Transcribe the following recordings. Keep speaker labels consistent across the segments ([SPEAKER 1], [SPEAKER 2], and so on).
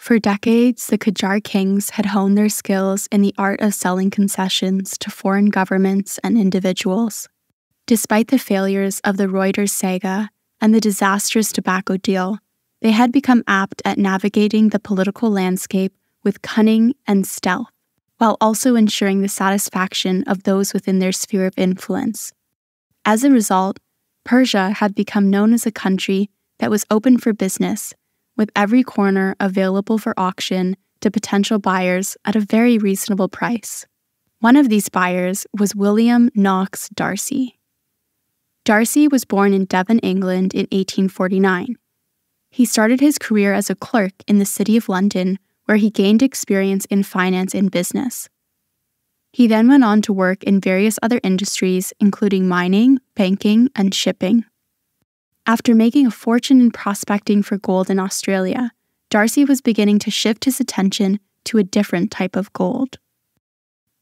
[SPEAKER 1] For decades, the Qajar kings had honed their skills in the art of selling concessions to foreign governments and individuals. Despite the failures of the Reuters saga and the disastrous tobacco deal, they had become apt at navigating the political landscape with cunning and stealth, while also ensuring the satisfaction of those within their sphere of influence. As a result, Persia had become known as a country that was open for business, with every corner available for auction to potential buyers at a very reasonable price. One of these buyers was William Knox D'Arcy. D'Arcy was born in Devon, England in 1849. He started his career as a clerk in the City of London, where he gained experience in finance and business. He then went on to work in various other industries, including mining, banking, and shipping. After making a fortune in prospecting for gold in Australia, D'Arcy was beginning to shift his attention to a different type of gold.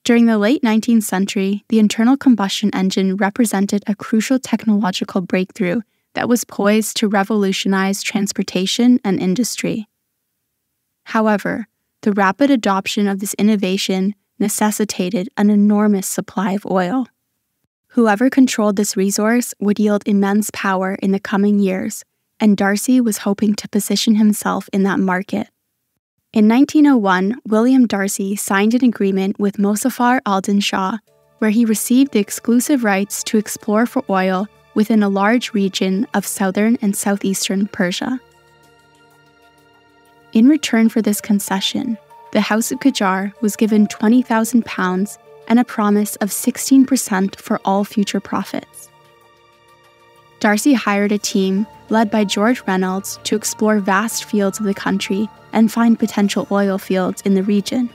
[SPEAKER 1] During the late 19th century, the internal combustion engine represented a crucial technological breakthrough that was poised to revolutionize transportation and industry. However, the rapid adoption of this innovation necessitated an enormous supply of oil. Whoever controlled this resource would yield immense power in the coming years, and D'Arcy was hoping to position himself in that market. In 1901, William D'Arcy signed an agreement with Mozaffar al-Din Shah, where he received the exclusive rights to explore for oil within a large region of southern and southeastern Persia. In return for this concession, the House of Qajar was given £20,000 and a promise of 16% for all future profits. D'Arcy hired a team led by George Reynolds to explore vast fields of the country and find potential oil fields in the region,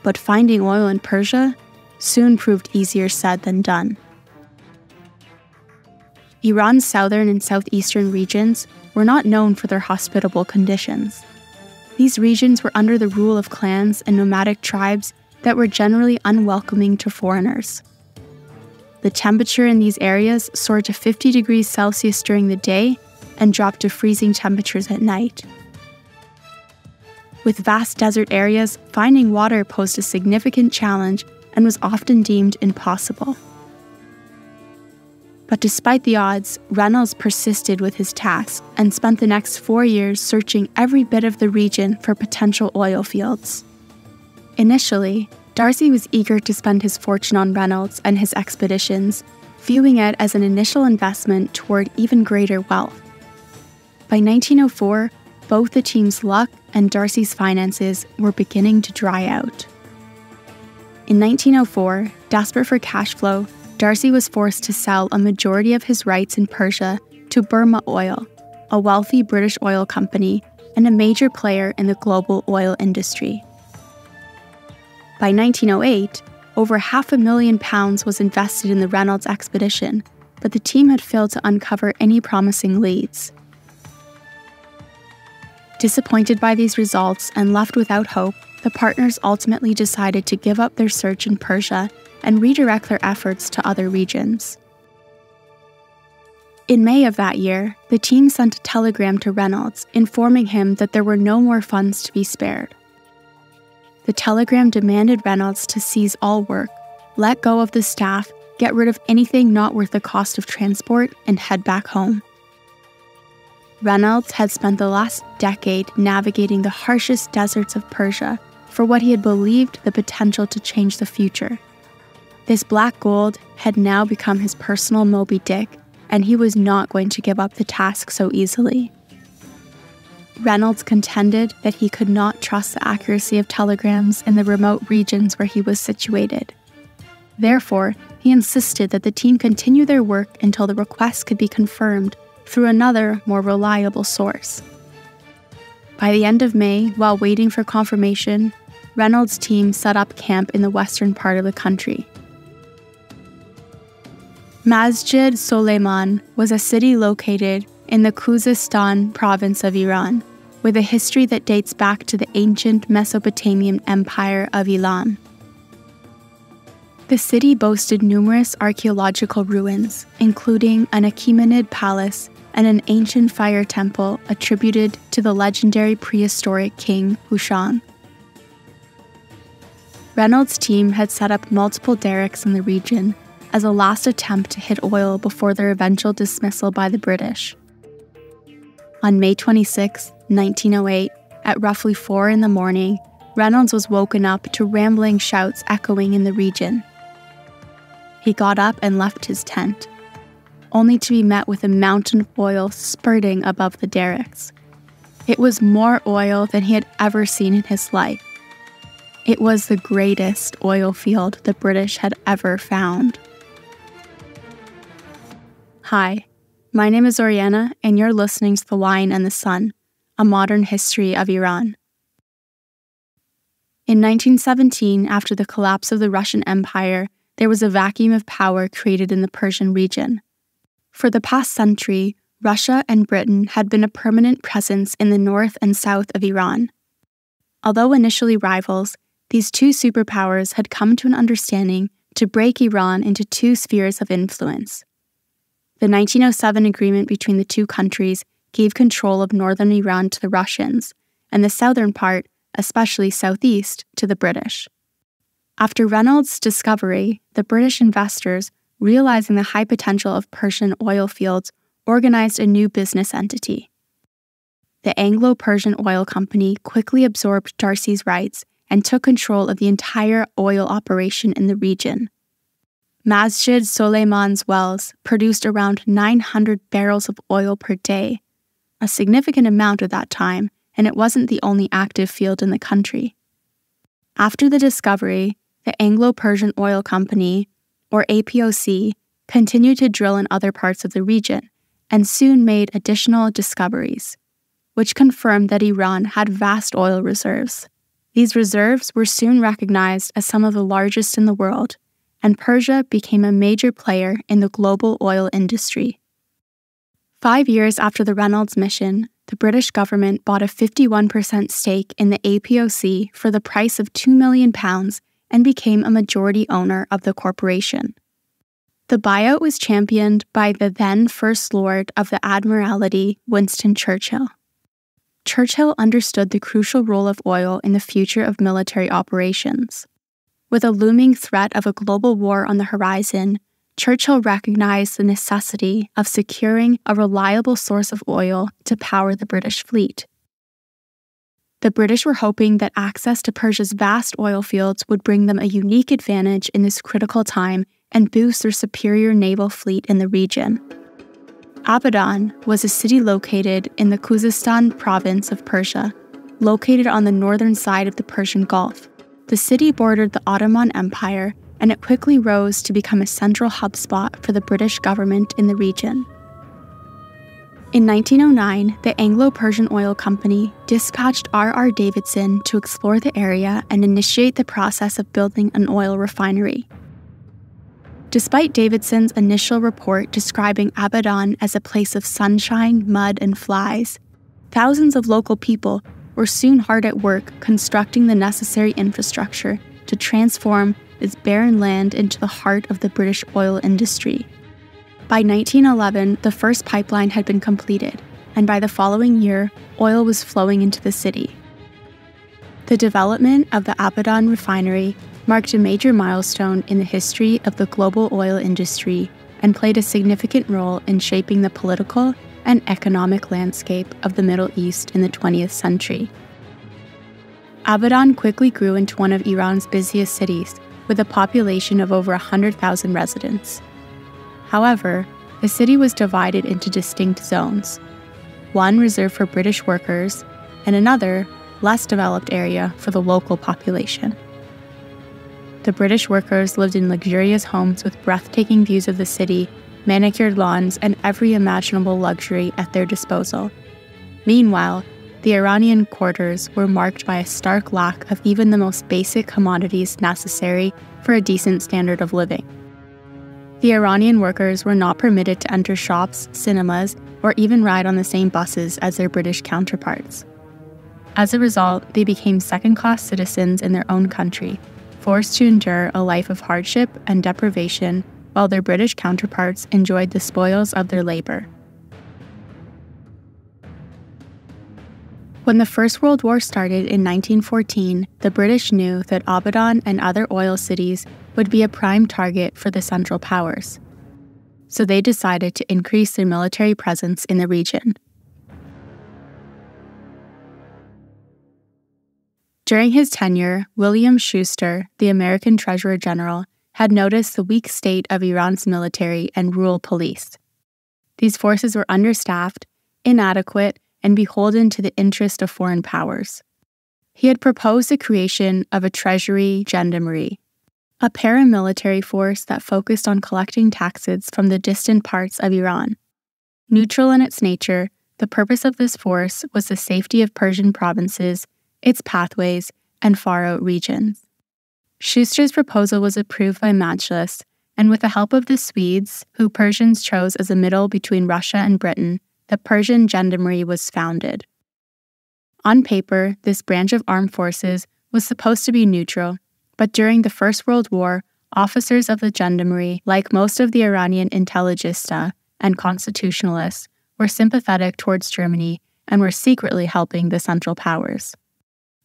[SPEAKER 1] but finding oil in Persia soon proved easier said than done. Iran's southern and southeastern regions were not known for their hospitable conditions. These regions were under the rule of clans and nomadic tribes that were generally unwelcoming to foreigners. The temperature in these areas soared to 50 degrees Celsius during the day and dropped to freezing temperatures at night. With vast desert areas, finding water posed a significant challenge and was often deemed impossible. But despite the odds, Reynolds persisted with his task and spent the next 4 years searching every bit of the region for potential oil fields. Initially, D'Arcy was eager to spend his fortune on Reynolds and his expeditions, viewing it as an initial investment toward even greater wealth. By 1904, both the team's luck and D'Arcy's finances were beginning to dry out. In 1904, desperate for cash flow, D'Arcy was forced to sell a majority of his rights in Persia to Burma Oil, a wealthy British oil company and a major player in the global oil industry. By 1908, over £500,000 was invested in the Reynolds expedition, but the team had failed to uncover any promising leads. Disappointed by these results and left without hope, the partners ultimately decided to give up their search in Persia and redirect their efforts to other regions. In May of that year, the team sent a telegram to Reynolds informing him that there were no more funds to be spared. The telegram demanded Reynolds to cease all work, let go of the staff, get rid of anything not worth the cost of transport, and head back home. Reynolds had spent the last decade navigating the harshest deserts of Persia for what he had believed the potential to change the future. This black gold had now become his personal Moby Dick, and he was not going to give up the task so easily. Reynolds contended that he could not trust the accuracy of telegrams in the remote regions where he was situated. Therefore, he insisted that the team continue their work until the request could be confirmed through another, more reliable source. By the end of May, while waiting for confirmation, Reynolds' team set up camp in the western part of the country. Masjed Soleyman was a city located in the Khuzestan province of Iran, with a history that dates back to the ancient Mesopotamian empire of Elam. The city boasted numerous archaeological ruins, including an Achaemenid palace and an ancient fire temple attributed to the legendary prehistoric king Hushang. Reynolds' team had set up multiple derricks in the region as a last attempt to hit oil before their eventual dismissal by the British. On May 26, 1908, at roughly 4 a.m, Reynolds was woken up to rambling shouts echoing in the region. He got up and left his tent, only to be met with a mountain of oil spurting above the derricks. It was more oil than he had ever seen in his life. It was the greatest oil field the British had ever found. Hi, my name is Oriana, and you're listening to The Wine and the Sun, a modern history of Iran. In 1917, after the collapse of the Russian Empire, there was a vacuum of power created in the Persian region. For the past century, Russia and Britain had been a permanent presence in the north and south of Iran. Although initially rivals, these two superpowers had come to an understanding to break Iran into two spheres of influence. The 1907 agreement between the two countries gave control of northern Iran to the Russians, and the southern part, especially southeast, to the British. After Reynolds' discovery, the British investors, realizing the high potential of Persian oil fields, organized a new business entity. The Anglo-Persian Oil Company quickly absorbed D'Arcy's rights and took control of the entire oil operation in the region. Masjed Soleyman's wells produced around 900 barrels of oil per day, a significant amount at that time, and it wasn't the only active field in the country. After the discovery, the Anglo-Persian Oil Company, or APOC, continued to drill in other parts of the region, and soon made additional discoveries, which confirmed that Iran had vast oil reserves. These reserves were soon recognized as some of the largest in the world, and Persia became a major player in the global oil industry. 5 years after the Reynolds mission, the British government bought a 51% stake in the APOC for the price of £2 million and became a majority owner of the corporation. The buyout was championed by the then First Lord of the Admiralty, Winston Churchill. Churchill understood the crucial role of oil in the future of military operations. With a looming threat of a global war on the horizon, Churchill recognized the necessity of securing a reliable source of oil to power the British fleet. The British were hoping that access to Persia's vast oil fields would bring them a unique advantage in this critical time and boost their superior naval fleet in the region. Abadan was a city located in the Khuzestan province of Persia, located on the northern side of the Persian Gulf. The city bordered the Ottoman Empire, and it quickly rose to become a central hub spot for the British government in the region. In 1909, the Anglo-Persian Oil Company dispatched R.R. Davidson to explore the area and initiate the process of building an oil refinery. Despite Davidson's initial report describing Abadan as a place of sunshine, mud, and flies, thousands of local people were soon hard at work constructing the necessary infrastructure to transform this barren land into the heart of the British oil industry. By 1911, the first pipeline had been completed, and by the following year, oil was flowing into the city. The development of the Abadan refinery marked a major milestone in the history of the global oil industry and played a significant role in shaping the political and economic landscape of the Middle East in the 20th century. Abadan quickly grew into one of Iran's busiest cities, with a population of over 100,000 residents. However, the city was divided into distinct zones, one reserved for British workers and another, less developed area for the local population. The British workers lived in luxurious homes with breathtaking views of the city, manicured lawns, and every imaginable luxury at their disposal. Meanwhile, the Iranian quarters were marked by a stark lack of even the most basic commodities necessary for a decent standard of living. The Iranian workers were not permitted to enter shops, cinemas, or even ride on the same buses as their British counterparts. As a result, they became second-class citizens in their own country, forced to endure a life of hardship and deprivation while their British counterparts enjoyed the spoils of their labor. When the First World War started in 1914, the British knew that Abadan and other oil cities would be a prime target for the Central Powers. So they decided to increase their military presence in the region. During his tenure, William Schuster, the American Treasurer General, had noticed the weak state of Iran's military and rural police. These forces were understaffed, inadequate, and beholden to the interest of foreign powers. He had proposed the creation of a treasury gendarmerie, a paramilitary force that focused on collecting taxes from the distant parts of Iran. Neutral in its nature, the purpose of this force was the safety of Persian provinces, its pathways, and far-out regions. Schuster's proposal was approved by Majlis, and with the help of the Swedes, who Persians chose as a middle between Russia and Britain, the Persian Gendarmerie was founded. On paper, this branch of armed forces was supposed to be neutral, but during the First World War, officers of the Gendarmerie, like most of the Iranian intelligentsia and constitutionalists, were sympathetic towards Germany and were secretly helping the Central Powers.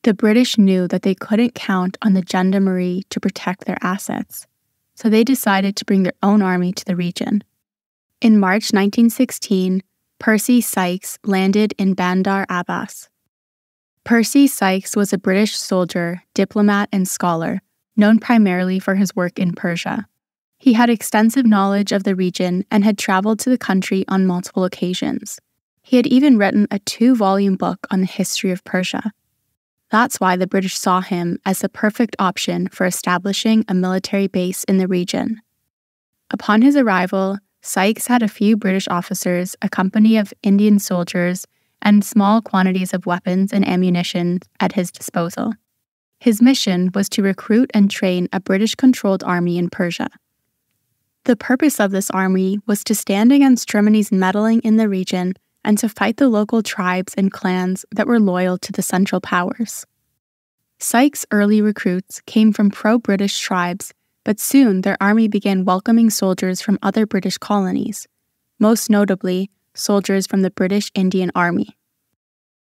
[SPEAKER 1] The British knew that they couldn't count on the Gendarmerie to protect their assets, so they decided to bring their own army to the region. In March 1916, Percy Sykes landed in Bandar Abbas. Percy Sykes was a British soldier, diplomat, and scholar, known primarily for his work in Persia. He had extensive knowledge of the region and had traveled to the country on multiple occasions. He had even written a 2-volume book on the history of Persia. That's why the British saw him as the perfect option for establishing a military base in the region. Upon his arrival, Sykes had a few British officers, a company of Indian soldiers, and small quantities of weapons and ammunition at his disposal. His mission was to recruit and train a British-controlled army in Persia. The purpose of this army was to stand against Germany's meddling in the region and to fight the local tribes and clans that were loyal to the Central Powers. Sykes' early recruits came from pro-British tribes, but soon their army began welcoming soldiers from other British colonies, most notably soldiers from the British Indian Army.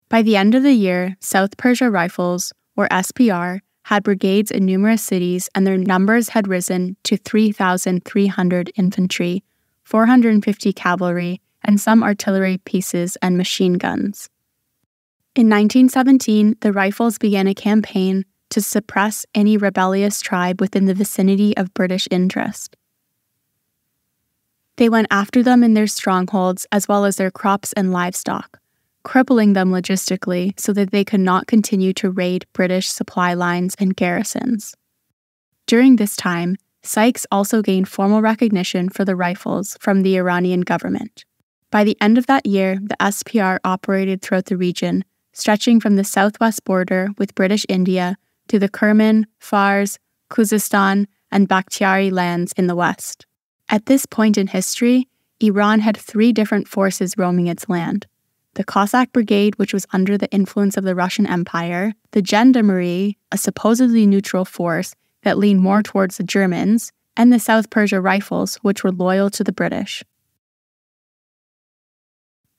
[SPEAKER 1] By the end of the year, South Persia Rifles, or SPR, had brigades in numerous cities, and their numbers had risen to 3,300 infantry, 450 cavalry, and some artillery pieces and machine guns. In 1917, the Rifles began a campaign to suppress any rebellious tribe within the vicinity of British interest. They went after them in their strongholds as well as their crops and livestock, crippling them logistically so that they could not continue to raid British supply lines and garrisons. During this time, Sykes also gained formal recognition for the Rifles from the Iranian government. By the end of that year, the SPR operated throughout the region, stretching from the southwest border with British India to the Kerman, Fars, Khuzestan, and Bakhtiari lands in the west. At this point in history, Iran had 3 different forces roaming its land: the Cossack Brigade, which was under the influence of the Russian Empire, the Gendarmerie, a supposedly neutral force that leaned more towards the Germans, and the South Persia Rifles, which were loyal to the British.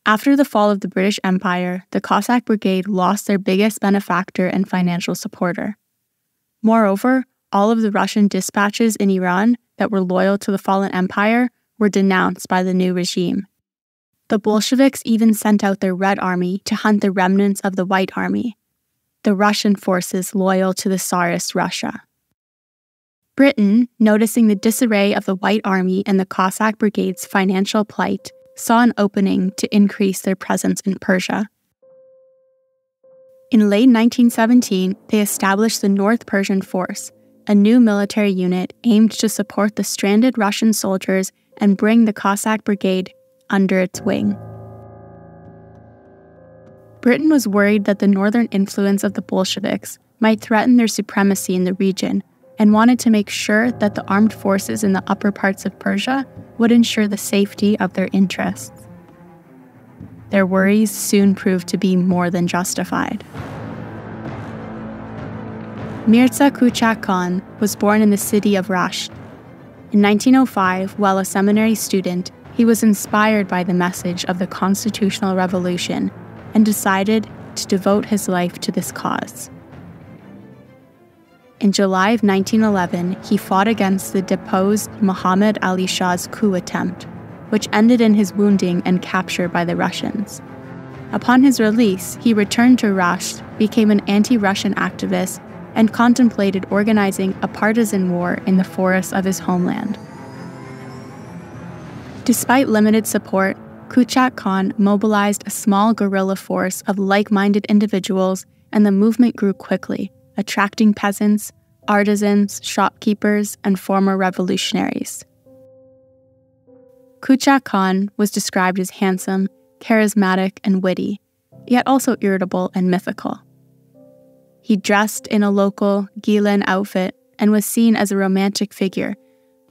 [SPEAKER 1] After the fall of the British Empire, the Cossack Brigade lost their biggest benefactor and financial supporter. Moreover, all of the Russian dispatches in Iran that were loyal to the fallen empire were denounced by the new regime. The Bolsheviks even sent out their Red Army to hunt the remnants of the White Army, the Russian forces loyal to the Tsarist Russia. Britain, noticing the disarray of the White Army and the Cossack Brigade's financial plight, saw an opening to increase their presence in Persia. In late 1917, they established the North Persian Force, a new military unit aimed to support the stranded Russian soldiers and bring the Cossack Brigade under its wing. Britain was worried that the northern influence of the Bolsheviks might threaten their supremacy in the region, and wanted to make sure that the armed forces in the upper parts of Persia would ensure the safety of their interests. Their worries soon proved to be more than justified. Mirza Kuchak Khan was born in the city of Rasht. In 1905, while a seminary student, he was inspired by the message of the Constitutional Revolution and decided to devote his life to this cause. In July of 1911, he fought against the deposed Muhammad Ali Shah's coup attempt, which ended in his wounding and capture by the Russians. Upon his release, he returned to Rasht, became an anti-Russian activist, and contemplated organizing a partisan war in the forests of his homeland. Despite limited support, Kuchak Khan mobilized a small guerrilla force of like-minded individuals, and the movement grew quickly, attracting peasants, artisans, shopkeepers, and former revolutionaries. Kuchak Khan was described as handsome, charismatic, and witty, yet also irritable and mythical. He dressed in a local Gilan outfit and was seen as a romantic figure,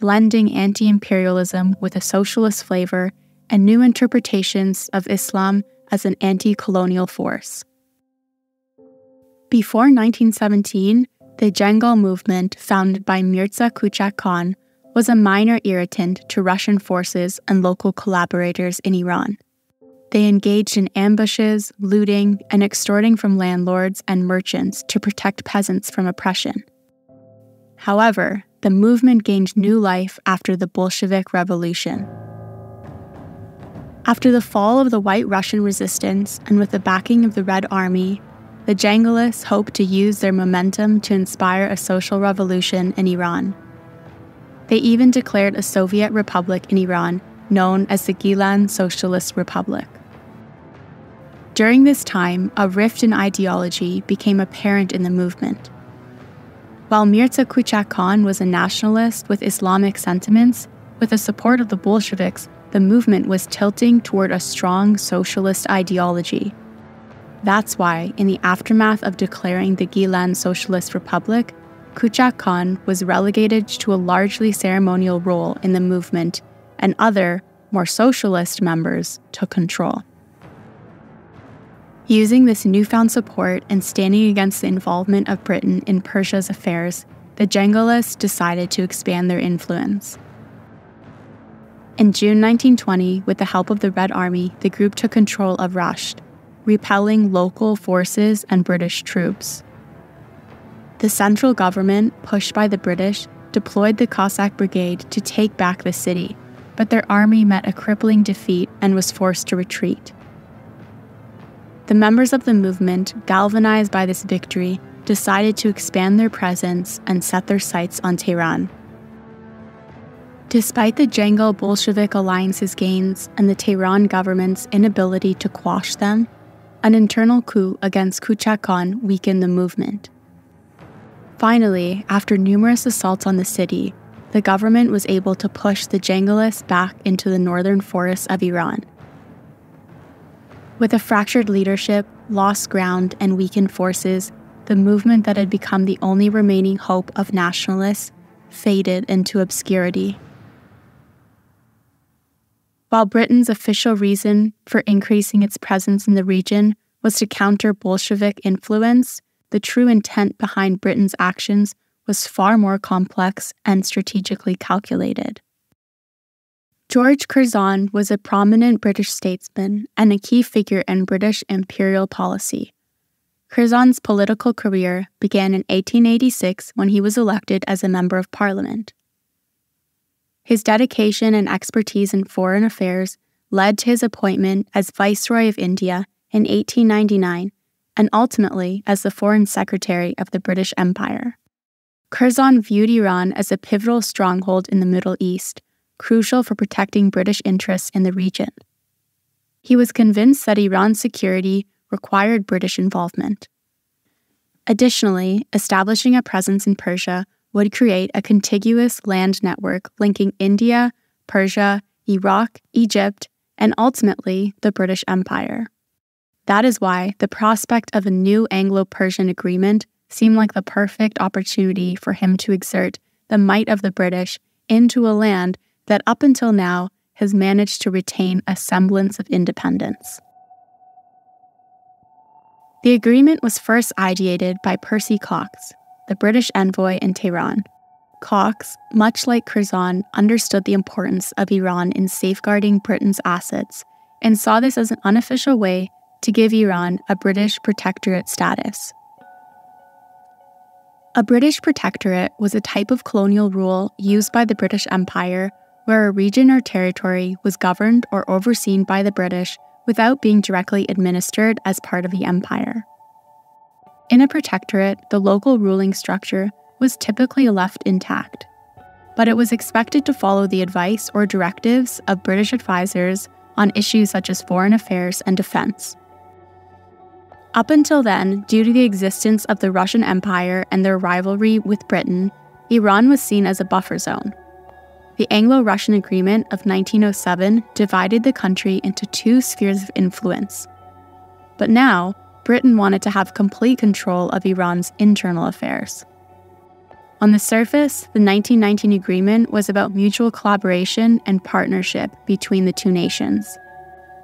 [SPEAKER 1] blending anti-imperialism with a socialist flavor and new interpretations of Islam as an anti-colonial force. Before 1917, the Jengal movement, founded by Mirza Kuchak Khan, was a minor irritant to Russian forces and local collaborators in Iran. They engaged in ambushes, looting, and extorting from landlords and merchants to protect peasants from oppression. However, the movement gained new life after the Bolshevik Revolution. After the fall of the White Russian resistance and with the backing of the Red Army, the Jangalists hoped to use their momentum to inspire a social revolution in Iran. They even declared a Soviet republic in Iran known as the Gilan Socialist Republic. During this time, a rift in ideology became apparent in the movement. While Mirza Kuchak Khan was a nationalist with Islamic sentiments, with the support of the Bolsheviks, the movement was tilting toward a strong socialist ideology. That's why, in the aftermath of declaring the Gilan Socialist Republic, Kuchak Khan was relegated to a largely ceremonial role in the movement, and other, more socialist members took control. Using this newfound support and standing against the involvement of Britain in Persia's affairs, the Jangalists decided to expand their influence. In June 1920, with the help of the Red Army, the group took control of Rasht, repelling local forces and British troops. The central government, pushed by the British, deployed the Cossack Brigade to take back the city, but their army met a crippling defeat and was forced to retreat. The members of the movement, galvanized by this victory, decided to expand their presence and set their sights on Tehran. Despite the Jangal Bolshevik alliance's gains and the Tehran government's inability to quash them, an internal coup against Kuchak Khan weakened the movement. Finally, after numerous assaults on the city, the government was able to push the Jangalists back into the northern forests of Iran. With a fractured leadership, lost ground, and weakened forces, the movement that had become the only remaining hope of nationalists faded into obscurity. While Britain's official reason for increasing its presence in the region was to counter Bolshevik influence, the true intent behind Britain's actions was far more complex and strategically calculated. George Curzon was a prominent British statesman and a key figure in British imperial policy. Curzon's political career began in 1886 when he was elected as a Member of Parliament. His dedication and expertise in foreign affairs led to his appointment as Viceroy of India in 1899 and ultimately as the Foreign Secretary of the British Empire. Curzon viewed Iran as a pivotal stronghold in the Middle East, crucial for protecting British interests in the region. He was convinced that Iran's security required British involvement. Additionally, establishing a presence in Persia would create a contiguous land network linking India, Persia, Iraq, Egypt, and ultimately the British Empire. That is why the prospect of a new Anglo-Persian agreement seemed like the perfect opportunity for him to exert the might of the British into a land that up until now has managed to retain a semblance of independence. The agreement was first ideated by Percy Cox, the British envoy in Tehran. Cox, much like Curzon, understood the importance of Iran in safeguarding Britain's assets and saw this as an unofficial way to give Iran a British protectorate status. A British protectorate was a type of colonial rule used by the British Empire where a region or territory was governed or overseen by the British without being directly administered as part of the empire. In a protectorate, the local ruling structure was typically left intact, but it was expected to follow the advice or directives of British advisors on issues such as foreign affairs and defense. Up until then, due to the existence of the Russian Empire and their rivalry with Britain, Iran was seen as a buffer zone. The Anglo-Russian Agreement of 1907 divided the country into two spheres of influence. But now, Britain wanted to have complete control of Iran's internal affairs. On the surface, the 1919 agreement was about mutual collaboration and partnership between the two nations.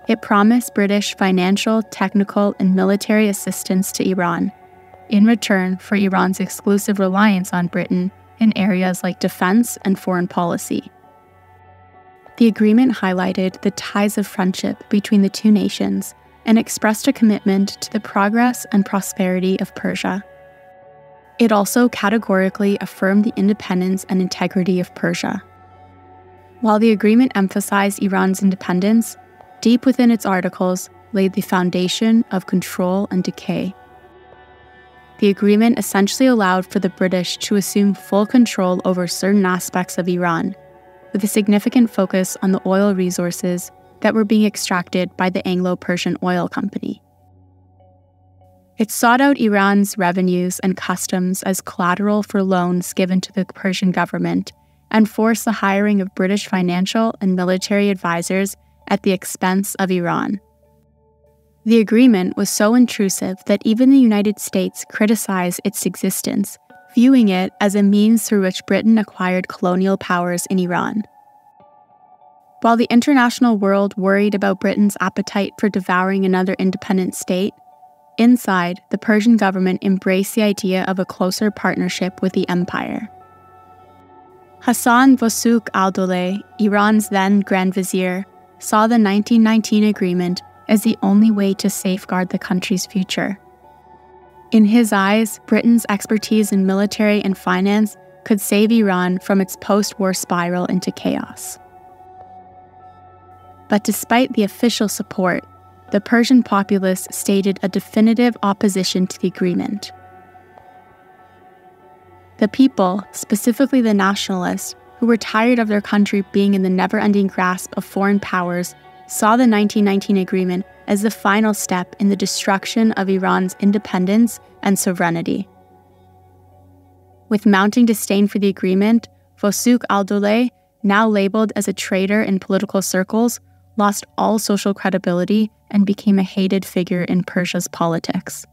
[SPEAKER 1] It promised British financial, technical, and military assistance to Iran, in return for Iran's exclusive reliance on Britain in areas like defense and foreign policy. The agreement highlighted the ties of friendship between the two nations and expressed a commitment to the progress and prosperity of Persia. It also categorically affirmed the independence and integrity of Persia. While the agreement emphasized Iran's independence, deep within its articles laid the foundation of control and decay. The agreement essentially allowed for the British to assume full control over certain aspects of Iran, with a significant focus on the oil resources that were being extracted by the Anglo-Persian Oil Company. It sought out Iran's revenues and customs as collateral for loans given to the Persian government and forced the hiring of British financial and military advisors at the expense of Iran. The agreement was so intrusive that even the United States criticized its existence, viewing it as a means through which Britain acquired colonial powers in Iran. While the international world worried about Britain's appetite for devouring another independent state, inside, the Persian government embraced the idea of a closer partnership with the empire. Hassan Vosouk al-Dowleh, Iran's then Grand Vizier, saw the 1919 agreement as the only way to safeguard the country's future. In his eyes, Britain's expertise in military and finance could save Iran from its post-war spiral into chaos. But despite the official support, the Persian populace stated a definitive opposition to the agreement. The people, specifically the nationalists, who were tired of their country being in the never-ending grasp of foreign powers, saw the 1919 agreement as the final step in the destruction of Iran's independence and sovereignty. With mounting disdain for the agreement, Vosouk al-Dowleh, now labeled as a traitor in political circles, lost all social credibility and became a hated figure in Persia's politics.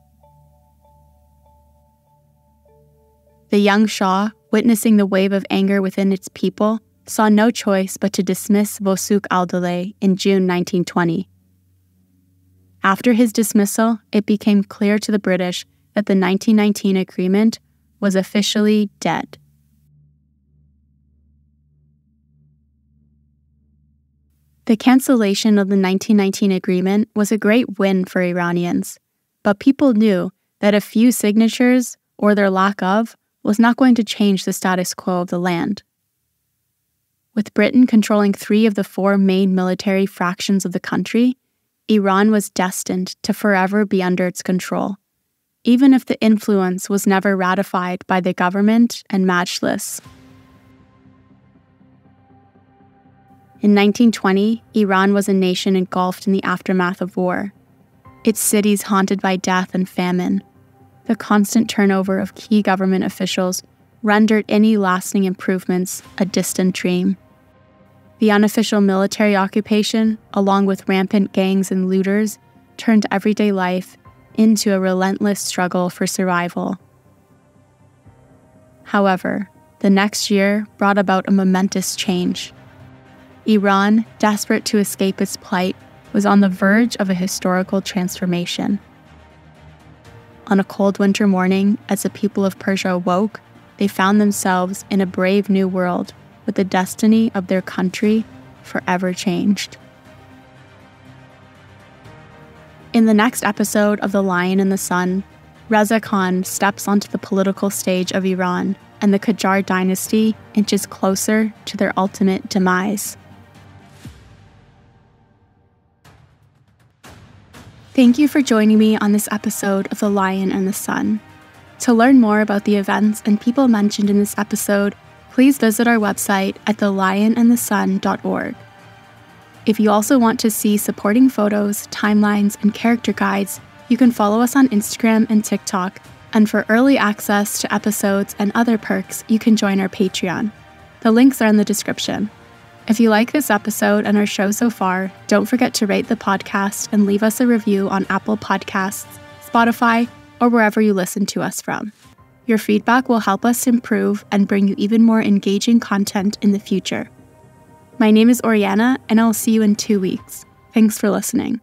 [SPEAKER 1] The young Shah, witnessing the wave of anger within its people, saw no choice but to dismiss Vosouk al-Dowleh in June 1920. After his dismissal, it became clear to the British that the 1919 agreement was officially dead. The cancellation of the 1919 agreement was a great win for Iranians, but people knew that a few signatures, or their lack of, was not going to change the status quo of the land. With Britain controlling 3 of the 4 main military fractions of the country, Iran was destined to forever be under its control, even if the influence was never ratified by the government and Majlis. In 1920, Iran was a nation engulfed in the aftermath of war, its cities haunted by death and famine. The constant turnover of key government officials rendered any lasting improvements a distant dream. The unofficial military occupation, along with rampant gangs and looters, turned everyday life into a relentless struggle for survival. However, the next year brought about a momentous change. Iran, desperate to escape its plight, was on the verge of a historical transformation. On a cold winter morning, as the people of Persia awoke, they found themselves in a brave new world with the destiny of their country forever changed. In the next episode of The Lion and the Sun, Reza Khan steps onto the political stage of Iran, and the Qajar dynasty inches closer to their ultimate demise. Thank you for joining me on this episode of The Lion and the Sun. To learn more about the events and people mentioned in this episode, please visit our website at thelionandthesun.org. If you also want to see supporting photos, timelines, and character guides, you can follow us on Instagram and TikTok, and for early access to episodes and other perks, you can join our Patreon. The links are in the description. If you like this episode and our show so far, don't forget to rate the podcast and leave us a review on Apple Podcasts, Spotify, or wherever you listen to us from. Your feedback will help us improve and bring you even more engaging content in the future. My name is Oriana, and I'll see you in 2 weeks. Thanks for listening.